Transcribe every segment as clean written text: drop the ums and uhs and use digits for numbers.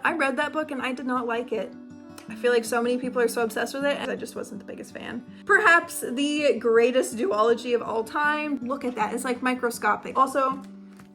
I read that book and I did not like it. I feel like so many people are so obsessed with it and I just wasn't the biggest fan. Perhaps the greatest duology of all time. Look at that, it's like microscopic. Also,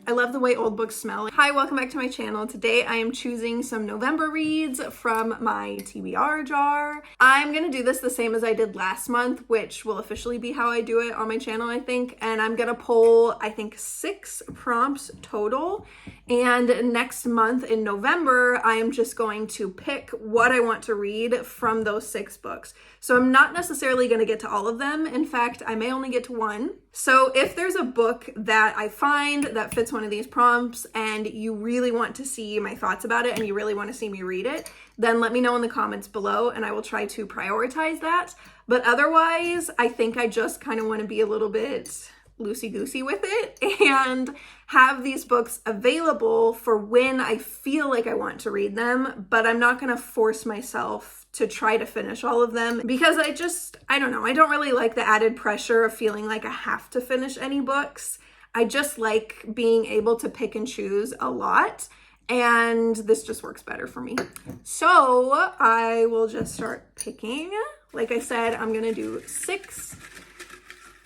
I love the way old books smell. Hi, welcome back to my channel. Today I am choosing some November reads from my TBR jar. I'm gonna do this the same as I did last month, which will officially be how I do it on my channel, I think. And I'm gonna pull, I think, 6 prompts total. And next month in November, I am just going to pick what I want to read from those 6 books. So I'm not necessarily gonna get to all of them. In fact, I may only get to 1. So if there's a book that I find that fits one of these prompts and you really want to see my thoughts about it and you really want to see me read it, then let me know in the comments below and I will try to prioritize that. But otherwise, I think I just kind of want to be a little bit loosey-goosey with it and have these books available for when I feel like I want to read them, but I'm not going to force myself to try to finish all of them because I don't know, I don't really like the added pressure of feeling like I have to finish any books. I just like being able to pick and choose a lot, and this just works better for me. So I will just start picking. Like I said, I'm gonna do 6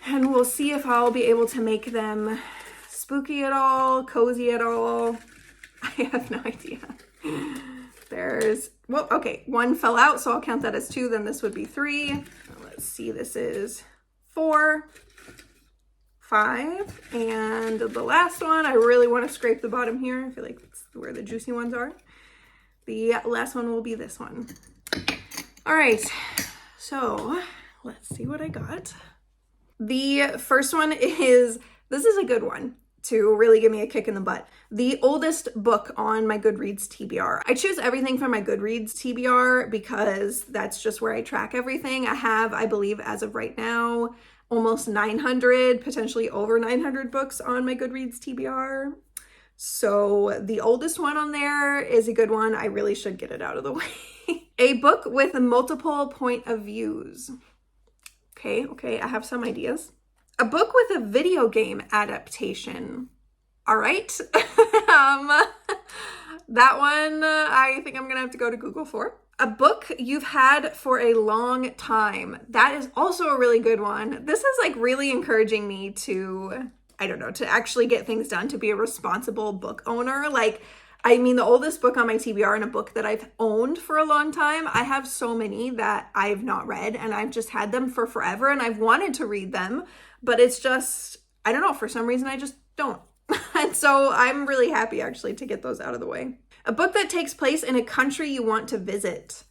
and we'll see if I'll be able to make them spooky at all, cozy at all. I have no idea. Well, okay, 1 fell out, so I'll count that as 2, then this would be 3. Let's see, this is 4, 5, and the last one, I really want to scrape the bottom here. I feel like that's where the juicy ones are. The last one will be this one. All right, so let's see what I got. The first one is, this is a good one to really give me a kick in the butt. The oldest book on my Goodreads TBR. I choose everything from my Goodreads TBR because that's just where I track everything. I have, I believe, as of right now, almost 900, potentially over 900 books on my Goodreads TBR. So the oldest one on there is a good one. I really should get it out of the way. A book with multiple point of views. Okay, I have some ideas. A book with a video game adaptation. All right. That one, I think I'm gonna have to go to Google for. A book you've had for a long time. That is also a really good one. This is like really encouraging me to, I don't know, to actually get things done, to be a responsible book owner. Like, I mean, the oldest book on my TBR and a book that I've owned for a long time. I have so many that I've not read and I've just had them for forever and I've wanted to read them, but it's just, I don't know, for some reason I just don't. And so I'm really happy actually to get those out of the way. A book that takes place in a country you want to visit.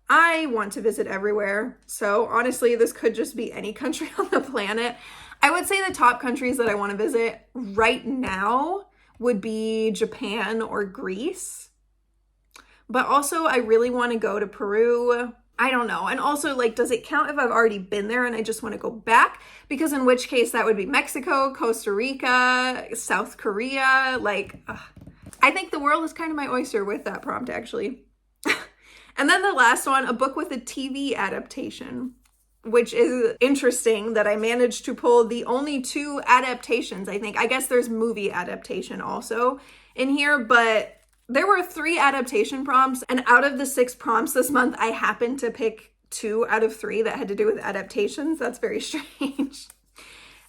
I want to visit everywhere. So honestly, this could just be any country on the planet. I would say the top countries that I want to visit right now would be Japan or Greece. But also I really want to go to Peru. I don't know. And also, like, does it count if I've already been there and I just want to go back? Because in which case that would be Mexico, Costa Rica, South Korea. Like, I think the world is kind of my oyster with that prompt, actually. And then the last one, a book with a TV adaptation, which is interesting that I managed to pull the only 2 adaptations, I think. I guess there's movie adaptation also in here, but there were 3 adaptation prompts, and out of the 6 prompts this month, I happened to pick 2 out of 3 that had to do with adaptations. That's very strange.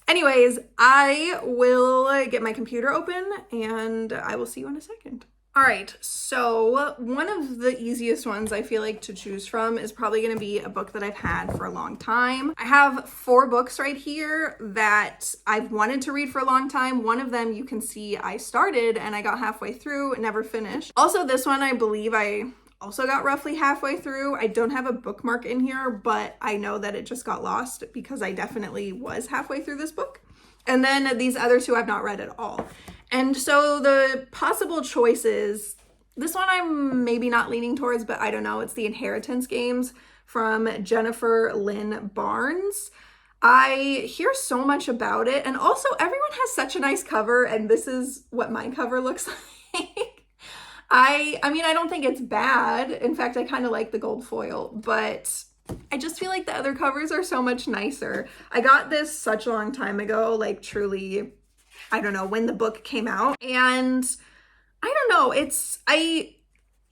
Anyways, I will get my computer open and I will see you in a second. All right, so one of the easiest ones I feel like to choose from is probably going to be a book that I've had for a long time. I have 4 books right here that I've wanted to read for a long time. One of them you can see I started and I got halfway through, never finished. Also, this one I believe I also got roughly halfway through. I don't have a bookmark in here, but I know that it just got lost because I definitely was halfway through this book. And then these other 2 I've not read at all. And so the possible choices, this one I'm maybe not leaning towards, but I don't know. It's the Inheiratance games from Jennifer Lynn Barnes. I hear so much about it. And also everyone has such a nice cover, and this is what my cover looks like. I mean, I don't think it's bad. In fact, I kind of like the gold foil, but I just feel like the other covers are so much nicer. I got this such a long time ago, like truly, I don't know, when the book came out. And I don't know,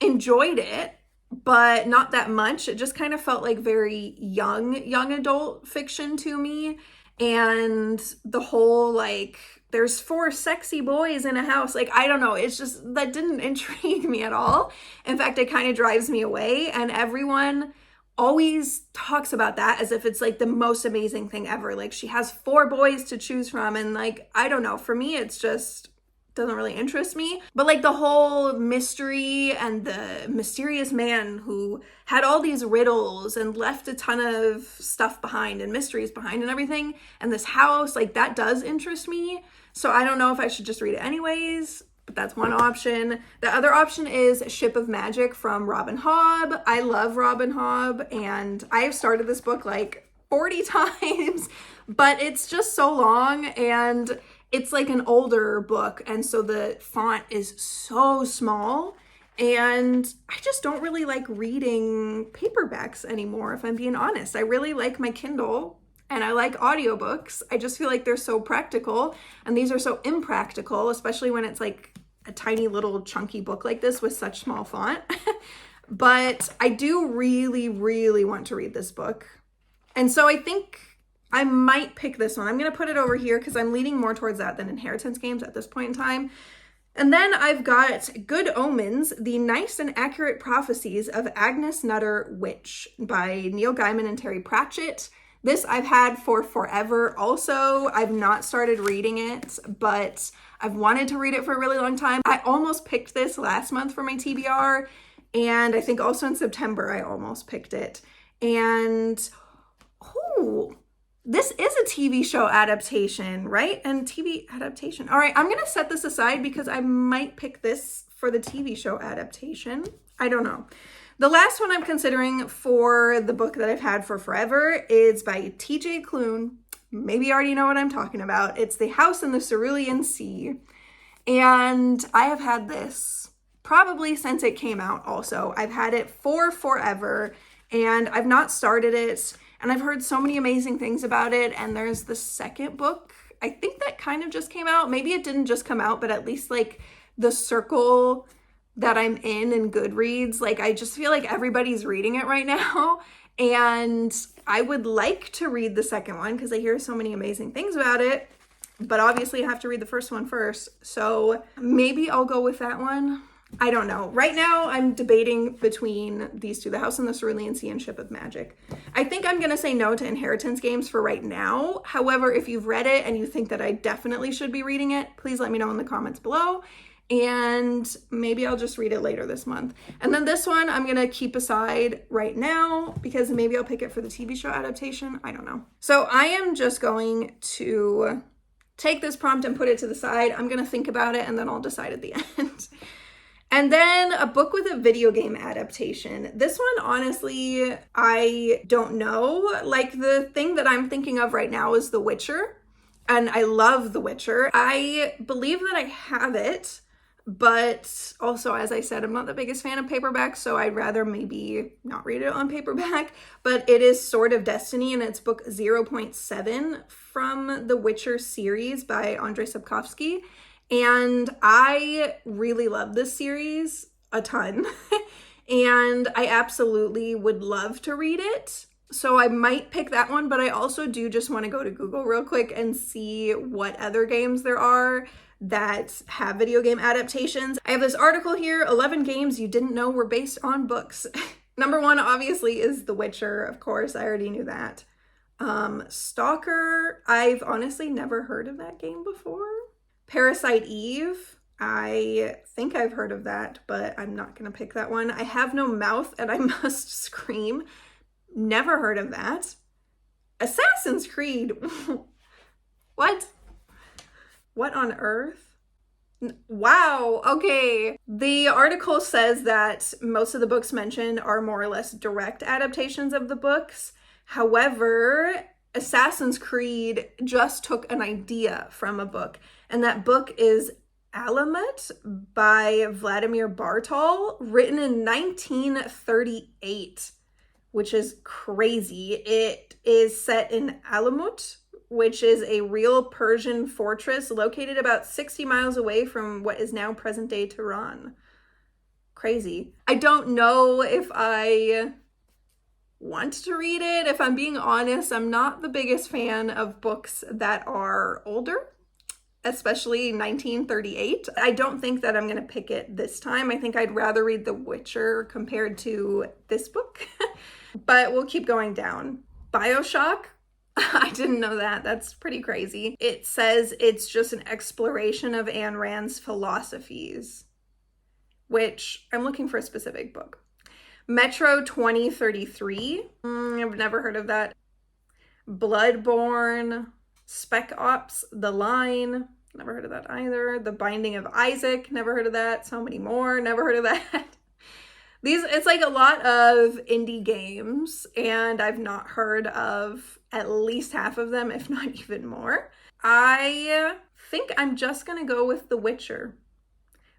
enjoyed it, but not that much. It just kind of felt like very young adult fiction to me. And the whole, like, there's 4 sexy boys in a house. Like, I don't know. It's just, that didn't intrigue me at all. In fact, it kind of drives me away. And everyone always talks about that as if it's like the most amazing thing ever. Like, she has 4 boys to choose from. And like, I don't know. For me, it's just doesn't really interest me. But like the whole mystery and the mysterious man who had all these riddles and left a ton of stuff behind and mysteries behind and everything, and this house, like that does interest me. So I don't know if I should just read it anyways, but that's one option. The other option is Ship of Magic from Robin Hobb. I love Robin Hobb, and I have started this book like 40 times, but it's just so long, and it's like an older book, and so the font is so small, and I just don't really like reading paperbacks anymore, if I'm being honest. I really like my Kindle, and I like audiobooks. I just feel like they're so practical, and these are so impractical, especially when it's like a tiny little chunky book like this with such small font. But I do really, really want to read this book, and so I think I might pick this one. I'm going to put it over here because I'm leaning more towards that than Inheritance games at this point in time. And then I've got Good Omens, The Nice and Accurate Prophecies of Agnes Nutter Witch by Neil Gaiman and Terry Pratchett. This I've had for forever also. I've not started reading it, but I've wanted to read it for a really long time. I almost picked this last month for my TBR, and I think also in September I almost picked it. And, this is a TV show adaptation, right? And TV adaptation. All right, I'm going to set this aside because I might pick this for the TV show adaptation. I don't know. The last one I'm considering for the book that I've had for forever is by TJ Klune. Maybe you already know what I'm talking about. It's The House in the Cerulean Sea. And I have had this probably since it came out also. I've had it for forever, and I've not started it. And I've heard so many amazing things about it. And there's the second book, I think that kind of just came out. Maybe it didn't just come out, but at least like the circle that I'm in Goodreads, like I just feel like everybody's reading it right now. And I would like to read the second one because I hear so many amazing things about it. But obviously I have to read the first one first. So maybe I'll go with that one. I don't know. Right now, I'm debating between these two, The House in the Cerulean Sea and Ship of Magic. I think I'm going to say no to Inheritance games for right now. However, if you've read it and you think that I definitely should be reading it, please let me know in the comments below. And maybe I'll just read it later this month. And then this one, I'm going to keep aside right now because maybe I'll pick it for the TV show adaptation. I don't know. So I am just going to take this prompt and put it to the side. I'm going to think about it and then I'll decide at the end. And then a book with a video game adaptation. This one, honestly, I don't know. Like the thing that I'm thinking of right now is The Witcher. And I love The Witcher. I believe that I have it, but also, as I said, I'm not the biggest fan of paperbacks, so I'd rather maybe not read it on paperback. But it is Sword of Destiny, and it's book 0.7 from the Witcher series by Andrzej Sapkowski. And I really love this series a ton. And I absolutely would love to read it. So I might pick that one, but I also do just want to go to Google real quick and see what other games there are that have video game adaptations. I have this article here, 11 games you didn't know were based on books. Number 1, obviously, is The Witcher. Of course, I already knew that. Stalker, I've honestly never heard of that game before. Parasite Eve, I think I've heard of that, but I'm not going to pick that one. I Have No Mouth and I Must Scream. Never heard of that. Assassin's Creed. What? What on earth? Wow. Okay. The article says that most of the books mentioned are more or less direct adaptations of the books. However, Assassin's Creed just took an idea from a book, and that book is Alamut by Vladimir Bartol, written in 1938, which is crazy. It is set in Alamut, which is a real Persian fortress located about 60 miles away from what is now present-day Tehran. crazy. I don't know if I want to read it. If I'm being honest, I'm not the biggest fan of books that are older, especially 1938. I don't think that I'm going to pick it this time. I think I'd rather read The Witcher compared to this book, but we'll keep going down. BioShock. I didn't know that. That's pretty crazy. It says it's just an exploration of Ayn Rand's philosophies, which I'm looking for a specific book. Metro 2033. I've never heard of that. Bloodborne. Spec Ops, The Line, never heard of that either. The Binding of Isaac, never heard of that. So many more, never heard of that. It's like a lot of indie games, and I've not heard of at least half of them, if not even more. I think I'm just gonna go with The Witcher,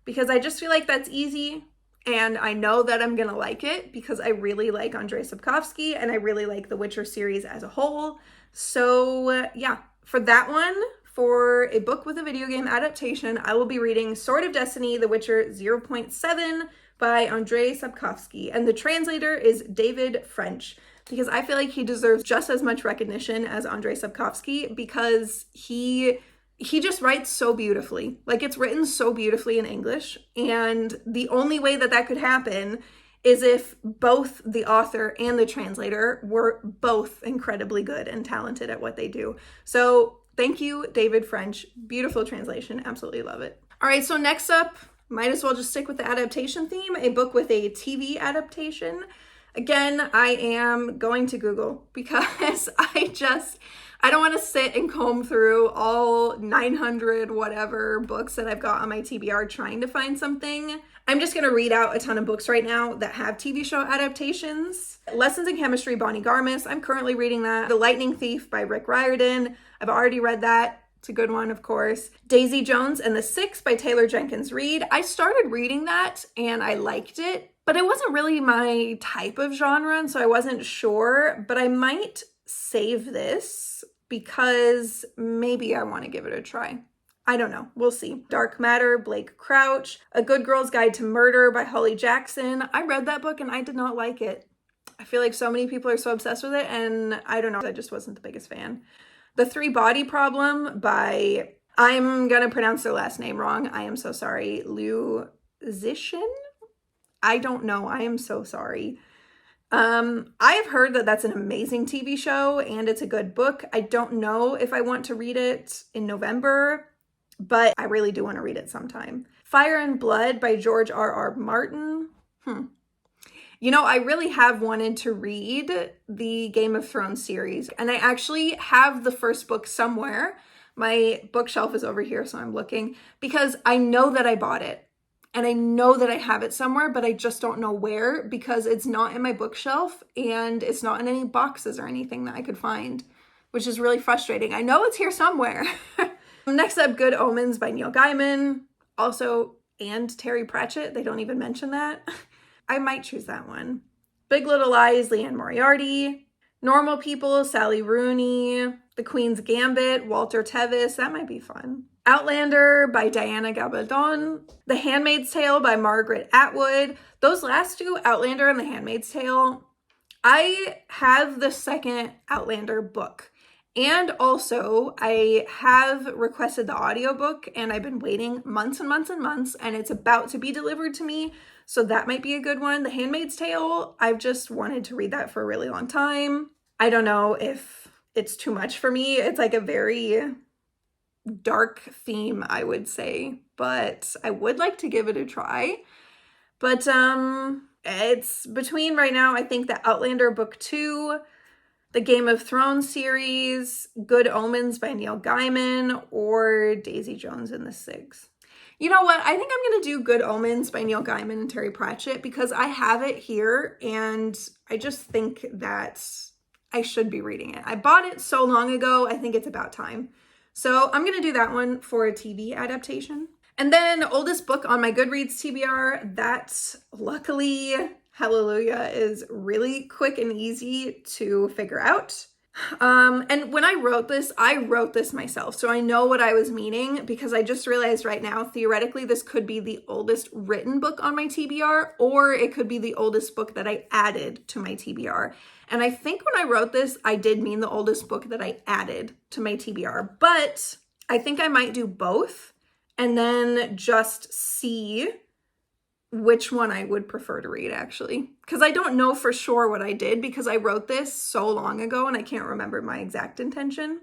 because I just feel like that's easy, and I know that I'm gonna like it because I really like Andrzej Sapkowski, and I really like the Witcher series as a whole. So yeah. For that one, for a book with a video game adaptation, I will be reading Sword of Destiny, The Witcher 0.7 by Andrzej Sapkowski. And the translator is David French, because I feel like he deserves just as much recognition as Andrzej Sapkowski, because he just writes so beautifully. Like, it's written so beautifully in English. And the only way that that could happen is if both the author and the translator were both incredibly good and talented at what they do. So thank you, David French. Beautiful translation. Absolutely love it. All right, so next up, might as well just stick with the adaptation theme, a book with a TV adaptation. Again, I am going to Google because I don't want to sit and comb through all 900 whatever books that I've got on my TBR trying to find something. I'm just going to read out a ton of books right now that have TV show adaptations. Lessons in Chemistry, Bonnie Garmus. I'm currently reading that. The Lightning Thief by Riordan. I've already read that. It's a good one, of course. Daisy Jones and the Six by Taylor Jenkins Reid. I started reading that and I liked it, but it wasn't really my type of genre, and so I wasn't sure, but I might save this because maybe I want to give it a try. I don't know. We'll see. Dark Matter, Blake Crouch. A Good Girl's Guide to Murder by Holly Jackson. I read that book and I did not like it. I feel like so many people are so obsessed with it, and I don't know. I just wasn't the biggest fan. The Three Body Problem by, I'm going to pronounce their last name wrong. I am so sorry. Luzician? I don't know. I am so sorry. I have heard that that's an amazing TV show and it's a good book. I don't know if I want to read it in November, but I really do want to read it sometime. Fire and Blood by George R.R. Martin. You know, I really have wanted to read the Game of Thrones series, and I actually have the first book somewhere. My bookshelf is over here, so I'm looking, because I know that I bought it, and I know that I have it somewhere, but I just don't know where, because it's not in my bookshelf, and it's not in any boxes or anything that I could find, which is really frustrating. I know it's here somewhere. Next up, Good Omens by Neil Gaiman. Also, and Terry Pratchett. They don't even mention that. I might choose that one. Big Little Lies, Leanne Moriarty. Normal People, Sally Rooney. The Queen's Gambit, Walter Tevis. That might be fun. Outlander by Diana Gabaldon. The Handmaid's Tale by Margaret Atwood. Those last two, Outlander and The Handmaid's Tale, I have the second Outlander book. And also, I have requested the audiobook, and I've been waiting months and months and months, and it's about to be delivered to me. So that might be a good one. The Handmaid's Tale, I've just wanted to read that for a really long time. I don't know if it's too much for me. It's like a very dark theme, I would say, but I would like to give it a try. But it's between right now, I think, the Outlander book 2, the Game of Thrones series, Good Omens by Neil Gaiman, or Daisy Jones and the Six. You know what? I think I'm going to do Good Omens by Neil Gaiman and Terry Pratchett because I have it here and I just think that I should be reading it. I bought it so long ago, I think it's about time. So I'm going to do that one for a TV adaptation. And then oldest book on my Goodreads TBR, that luckily, hallelujah, is really quick and easy to figure out. And when I wrote this myself, so I know what I was meaning, because I just realized right now, theoretically, this could be the oldest written book on my TBR, or it could be the oldest book that I added to my TBR. And I think when I wrote this, I did mean the oldest book that I added to my TBR, but I think I might do both and then just see which one I would prefer to read, actually. Because I don't know for sure what I did, because I wrote this so long ago and I can't remember my exact intention.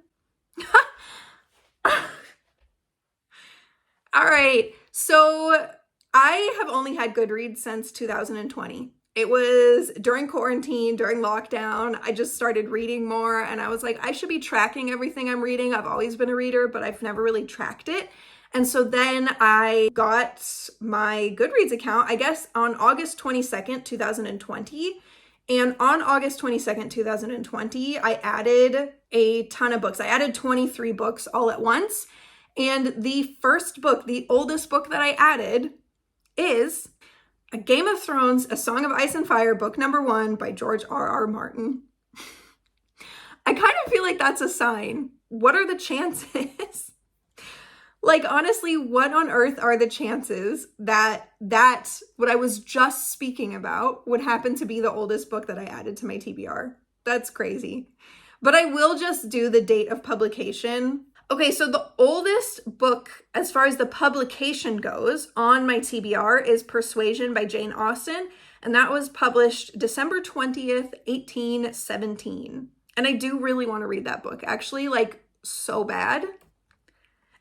All right, so I have only had Goodreads since 2020. It was during quarantine, during lockdown. I just started reading more and I was like, I should be tracking everything I'm reading. I've always been a reader, but I've never really tracked it. And so then I got my Goodreads account, I guess, on August 22nd, 2020. And on August 22nd, 2020, I added a ton of books. I added 23 books all at once. And the first book, the oldest book that I added, is A Game of Thrones, A Song of Ice and Fire, book number 1 by George R.R. Martin. I kind of feel like that's a sign. What are the chances? Like, honestly, what on earth are the chances that what I was just speaking about would happen to be the oldest book that I added to my TBR? That's crazy. But I will just do the date of publication. Okay, so the oldest book, as far as the publication goes, on my TBR is Persuasion by Jane Austen, and that was published December 20th, 1817. And I do really want to read that book, actually, like, so bad.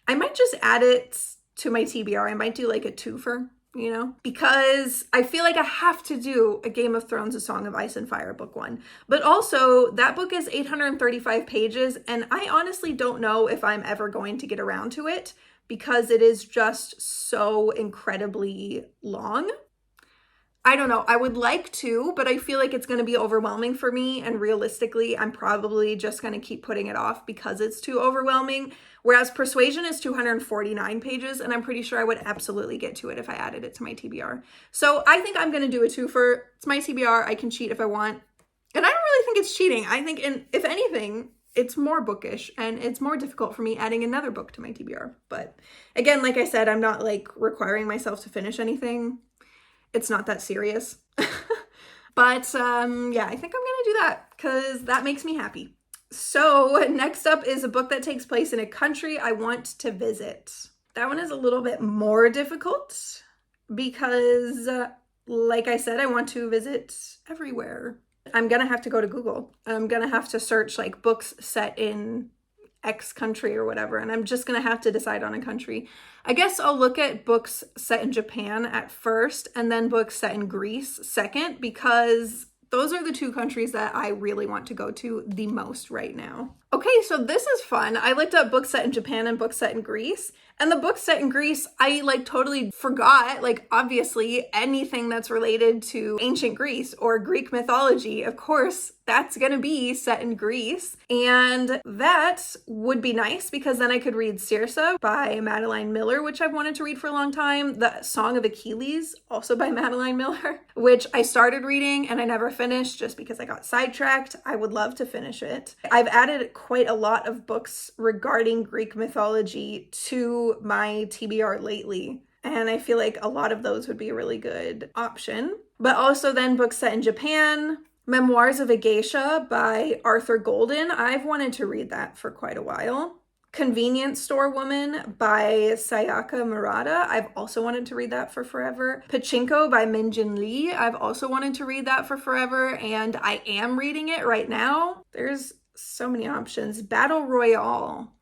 I might just add it to my TBR. I might do like a twofer, you know, because I feel like I have to do A Game of Thrones, A Song of Ice and Fire, book 1. But also, that book is 835 pages, and I honestly don't know if I'm ever going to get around to it because it is just so incredibly long. I don't know. I would like to, but I feel like it's going to be overwhelming for me. And realistically, I'm probably just going to keep putting it off because it's too overwhelming. Whereas Persuasion is 249 pages, and I'm pretty sure I would absolutely get to it if I added it to my TBR. So I think I'm going to do a twofer. It's my TBR. I can cheat if I want. And I don't really think it's cheating. I think, if anything, it's more bookish and it's more difficult for me adding another book to my TBR. But again, like I said, I'm not like requiring myself to finish anything. It's not that serious. But yeah, I think I'm gonna do that because that makes me happy. So next up is a book that takes place in a country I want to visit. That one is a little bit more difficult because like I said, I want to visit everywhere. I'm gonna have to go to Google. I'm gonna have to search like books set in X country or whatever, and I'm just gonna have to decide on a country. I guess I'll look at books set in Japan at first and then books set in Greece second, because those are the two countries that I really want to go to the most right now. Okay, so this is fun. I looked up books set in Japan and books set in Greece, and the books set in Greece, I like totally forgot, like obviously anything that's related to ancient Greece or Greek mythology, of course, that's gonna be set in Greece. And that would be nice because then I could read Circe by Madeline Miller, which I've wanted to read for a long time. The Song of Achilles, also by Madeline Miller, which I started reading and I never finished just because I got sidetracked. I would love to finish it. I've added quite a lot of books regarding Greek mythology to my TBR lately, and I feel like a lot of those would be a really good option. But also then books set in Japan, Memoirs of a Geisha by Arthur Golden. I've wanted to read that for quite a while. Convenience Store Woman by Sayaka Murata. I've also wanted to read that for forever. Pachinko by Minjin Lee. I've also wanted to read that for forever, and I am reading it right now. There's so many options. Battle Royale.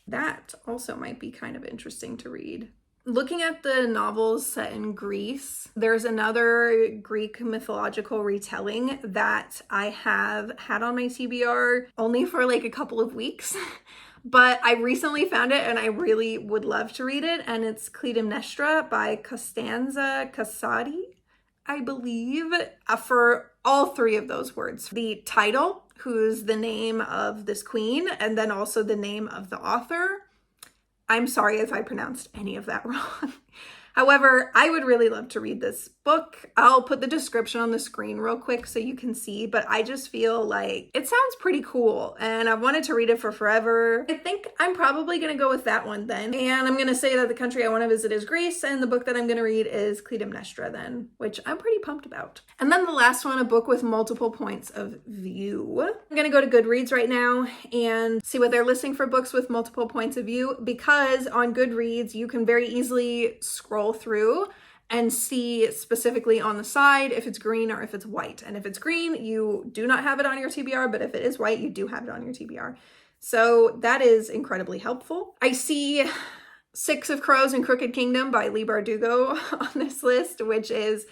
That also might be kind of interesting to read. Looking at the novels set in Greece, there's another Greek mythological retelling that I have had on my TBR only for like a couple of weeks. But I recently found it and I really would love to read it. And it's Clytemnestra by Costanza Casati, I believe, for all three of those words. The title, who's the name of this queen, and then also the name of the author. I'm sorry if I pronounced any of that wrong. However, I would really love to read this book. I'll put the description on the screen real quick so you can see, but I just feel like it sounds pretty cool and I've wanted to read it for forever. I think I'm probably going to go with that one then. And I'm going to say that the country I want to visit is Greece, and the book that I'm going to read is Clytemnestra then, which I'm pretty pumped about. And then the last one, a book with multiple points of view. I'm going to go to Goodreads right now and see what they're listing for books with multiple points of view, because on Goodreads, you can very easily scroll through and see specifically on the side if it's green or if it's white. And if it's green, you do not have it on your TBR, but if it is white, you do have it on your TBR. So that is incredibly helpful. I see Six of Crows and Crooked Kingdom by Leigh Bardugo on this list, which is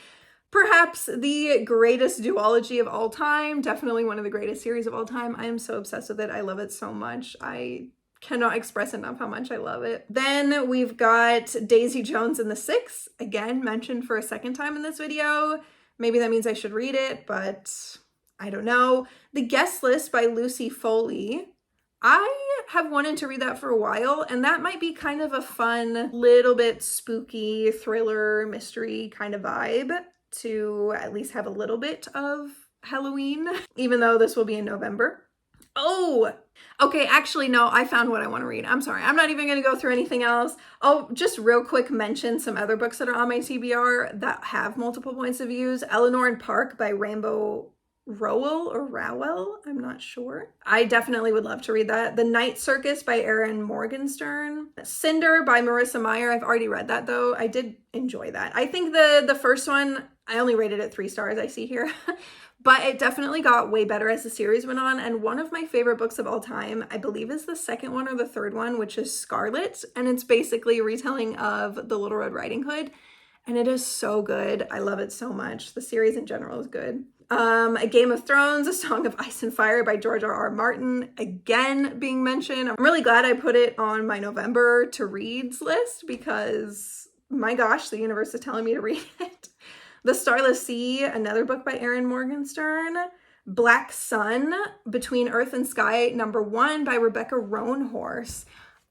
perhaps the greatest duology of all time. Definitely one of the greatest series of all time. I am so obsessed with it. I love it so much. I cannot express enough how much I love it. Then we've got Daisy Jones and the Six, again mentioned for a second time in this video. Maybe that means I should read it, but I don't know. The Guest List by Lucy Foley. I have wanted to read that for a while, and that might be kind of a fun, little bit spooky thriller mystery kind of vibe to at least have a little bit of Halloween, even though this will be in November. Oh, okay, actually, no, I found what I want to read. I'm sorry, I'm not even going to go through anything else. I'll just real quick mention some other books that are on my TBR that have multiple points of views. Eleanor and Park by Rambo Rowell, I'm not sure. I definitely would love to read that. The Night Circus by Erin Morgenstern. Cinder by Marissa Meyer. I've already read that though. I did enjoy that. I think the first one, I only rated it 3 stars, I see here. But it definitely got way better as the series went on. And one of my favorite books of all time, I believe is the second one or the third one, which is Scarlet. And it's basically a retelling of The Little Red Riding Hood. And it is so good. I love it so much. The series in general is good. A Game of Thrones, A Song of Ice and Fire by George R.R. Martin, again being mentioned. I'm really glad I put it on my November to reads list because, my gosh, the universe is telling me to read it. The Starless Sea, another book by Erin Morgenstern. Black Sun, Between Earth and Sky, #1 by Rebecca Roanhorse.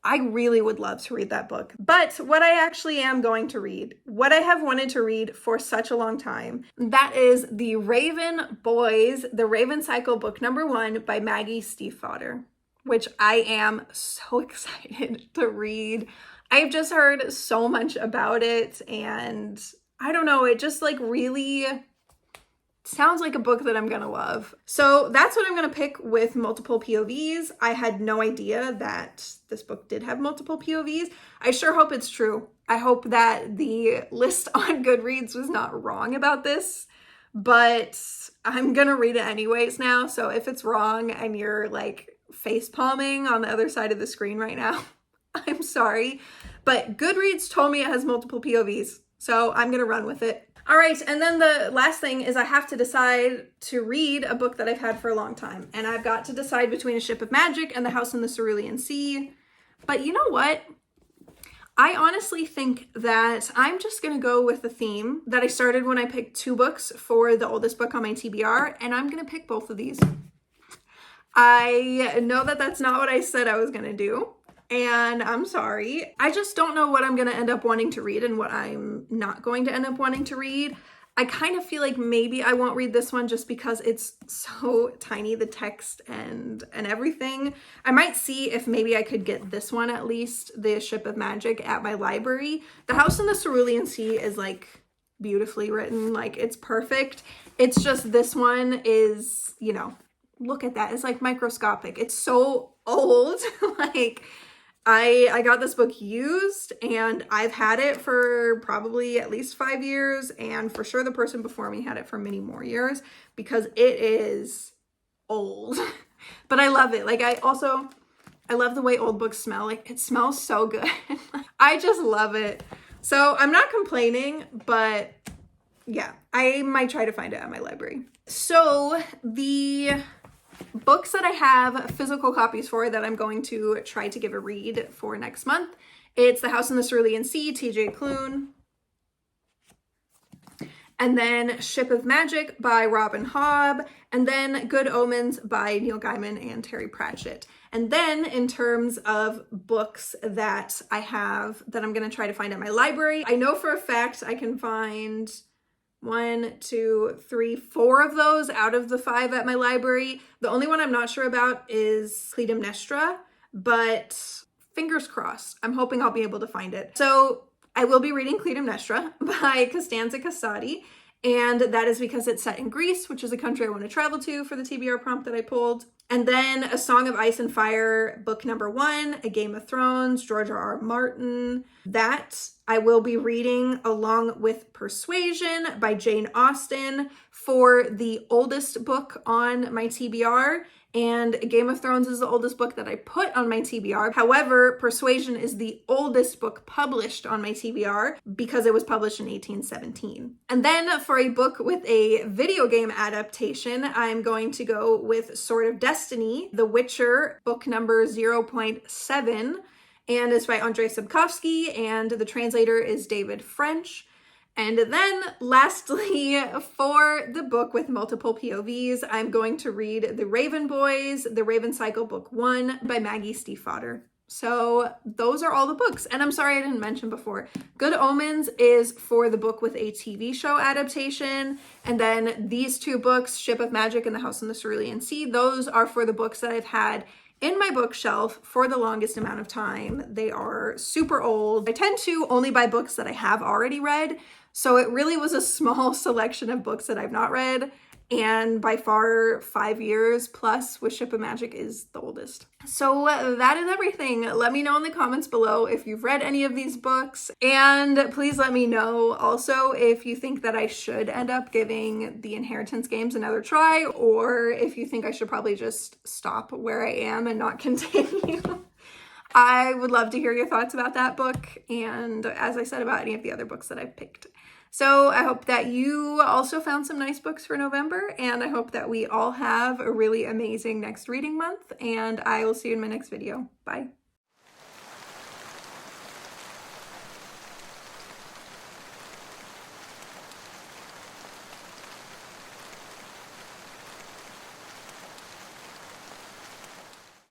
I really would love to read that book. But what I actually am going to read, what I have wanted to read for such a long time, that is The Raven Boys, The Raven Cycle, book #1 by Maggie Stiefvater, which I am so excited to read. I've just heard so much about it, and I don't know, it just like really sounds like a book that I'm gonna love. So that's what I'm gonna pick with multiple POVs. I had no idea that this book did have multiple POVs. I sure hope it's true. I hope that the list on Goodreads was not wrong about this, but I'm gonna read it anyways now. So if it's wrong and you're like face palming on the other side of the screen right now, I'm sorry. But Goodreads told me it has multiple POVs. So I'm going to run with it. All right, and then the last thing is I have to decide to read a book that I've had for a long time. And I've got to decide between A Ship of Magic and The House in the Cerulean Sea. But you know what? I honestly think that I'm just going to go with the theme that I started when I picked 2 books for the oldest book on my TBR. And I'm going to pick both of these. I know that that's not what I said I was going to do. And I'm sorry. I just don't know what I'm going to end up wanting to read and what I'm not going to end up wanting to read. I kind of feel like maybe I won't read this one just because it's so tiny, the text and everything. I might see if maybe I could get this one at least, The Ship of Magic, at my library. The House in the Cerulean Sea is like beautifully written, like it's perfect. It's just this one is, you know, look at that. It's like microscopic. It's so old. Like, I got this book used and I've had it for probably at least 5 years, and for sure the person before me had it for many more years because it is old. But I love it. Like I love the way old books smell. Like it smells so good. I just love it. So I'm not complaining, but yeah, I might try to find it at my library. So the books that I have physical copies for that I'm going to try to give a read for next month, it's The House in the Cerulean Sea, TJ Klune, and then Ship of Magic by Robin Hobb, and then Good Omens by Neil Gaiman and Terry Pratchett. And then in terms of books that I have that I'm going to try to find at my library, I know for a fact I can find 1, 2, 3, 4 of those out of the 5 at my library. The only one I'm not sure about is Clytemnestra, but fingers crossed. I'm hoping I'll be able to find it. So I will be reading Clytemnestra by Costanza Castadi, and that is because it's set in Greece, which is a country I want to travel to for the TBR prompt that I pulled. And then A Song of Ice and Fire, book number 1, A Game of Thrones, George R.R. Martin. That I will be reading along with Persuasion by Jane Austen for the oldest book on my TBR. And Game of Thrones is the oldest book that I put on my TBR. However, Persuasion is the oldest book published on my TBR because it was published in 1817. And then for a book with a video game adaptation, I'm going to go with Sword of Destiny, The Witcher, book number 0.7, and it's by Andrzej Sapkowski, and the translator is David French. And then lastly, for the book with multiple POVs, I'm going to read The Raven Boys, The Raven Cycle Book 1 by Maggie Stiefvater. So those are all the books. And I'm sorry I didn't mention before, Good Omens is for the book with a TV show adaptation. And then these 2 books, Ship of Magic and The House on the Cerulean Sea, those are for the books that I've had in my bookshelf for the longest amount of time. They are super old. I tend to only buy books that I have already read. So it really was a small selection of books that I've not read, and by far 5 years plus with Ship of Magic is the oldest. So that is everything. Let me know in the comments below if you've read any of these books, and please let me know also if you think that I should end up giving the Inheritance games another try, or if you think I should probably just stop where I am and not continue. I would love to hear your thoughts about that book, and as I said, about any of the other books that I've picked. So I hope that you also found some nice books for November, and I hope that we all have a really amazing next reading month, and I will see you in my next video. Bye.